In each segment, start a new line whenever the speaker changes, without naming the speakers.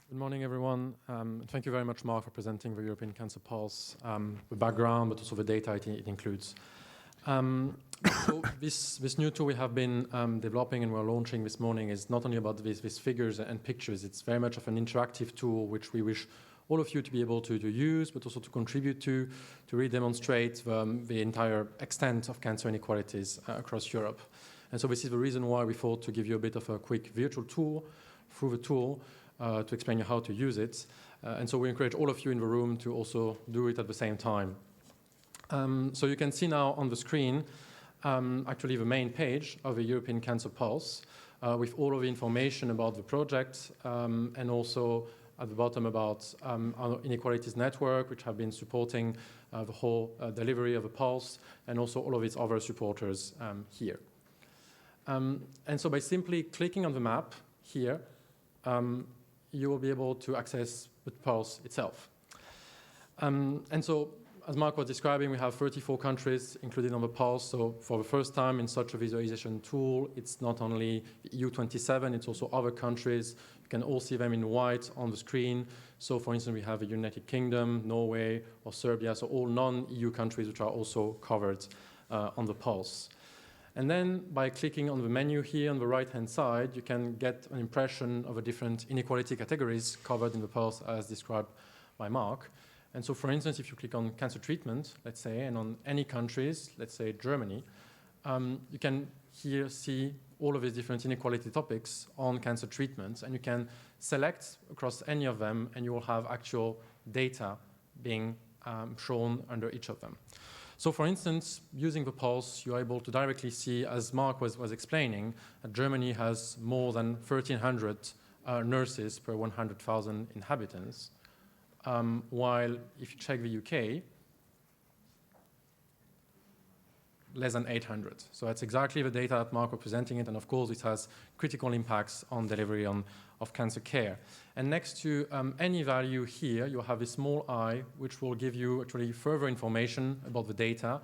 Good morning, everyone. Thank you very much, Mark, for presenting the European Cancer Pulse, the background, but also the data it includes. So this new tool we have been developing and we're launching this morning is not only about these figures and pictures, it's very much of an interactive tool which we wish all of you to be able to use, but also to contribute to really demonstrate the entire extent of cancer inequalities across Europe. And so this is the reason why we thought to give you a bit of a quick virtual tour through the tool to explain you how to use it. And so we encourage all of you in the room to also do it at the same time. So you can see now on the screen actually the main page of the European Cancer Pulse with all of the information about the project and also at the bottom about our inequalities network, which have been supporting the whole delivery of the Pulse, and also all of its other supporters here. And so by simply clicking on the map here, you will be able to access the Pulse itself. And so, as Mark was describing, we have 34 countries included on the Pulse. So for the first time in such a visualization tool, it's not only EU27, it's also other countries. You can all see them in white on the screen. So for instance, we have the United Kingdom, Norway, or Serbia, so all non-EU countries which are also covered on the Pulse. And then by clicking on the menu here on the right-hand side, you can get an impression of the different inequality categories covered in the Pulse as described by Mark. And so, for instance, if you click on cancer treatment, let's say, and on any countries, let's say Germany, you can here see all of these different inequality topics on cancer treatments, and you can select across any of them, and you will have actual data being shown under each of them. So, for instance, using the Pulse, you're able to directly see, as Mark was explaining, that Germany has more than 1,300 nurses per 100,000 inhabitants. While if you check the UK, less than 800. So that's exactly the data that Mark was presenting it, and of course it has critical impacts on delivery of cancer care. And next to any value here, you have a small I, which will give you actually further information about the data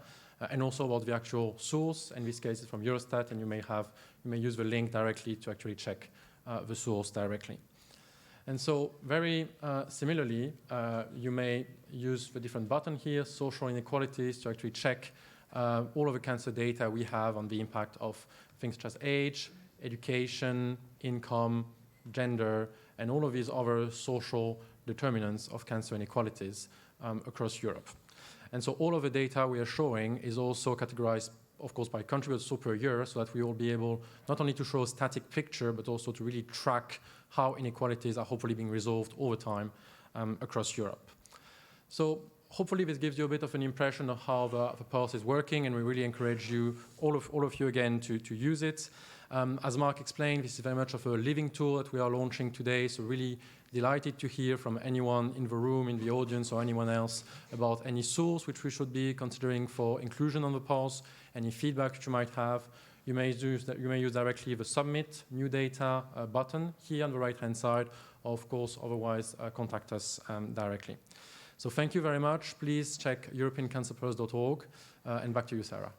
and also about the actual source. In this case, it's from Eurostat, and you may use the link directly to actually check the source directly. And so very similarly, you may use the different button here, social inequalities, to actually check all of the cancer data we have on the impact of things such as age, education, income, gender, and all of these other social determinants of cancer inequalities across Europe. And so all of the data we are showing is also categorized, of course, by country, but also per year, so that we will be able not only to show a static picture, but also to really track how inequalities are hopefully being resolved over time across Europe. So hopefully this gives you a bit of an impression of how the Pulse is working, and we really encourage you, all of you again, to use it. As Mark explained, this is very much of a living tool that we are launching today, so really delighted to hear from anyone in the room, in the audience, or anyone else about any source which we should be considering for inclusion on the Pulse, any feedback that you might have. You may use directly the Submit New Data button here on the right-hand side, or of course, otherwise contact us directly. So thank you very much. Please check europeancancerpulse.org, and back to you, Sarah.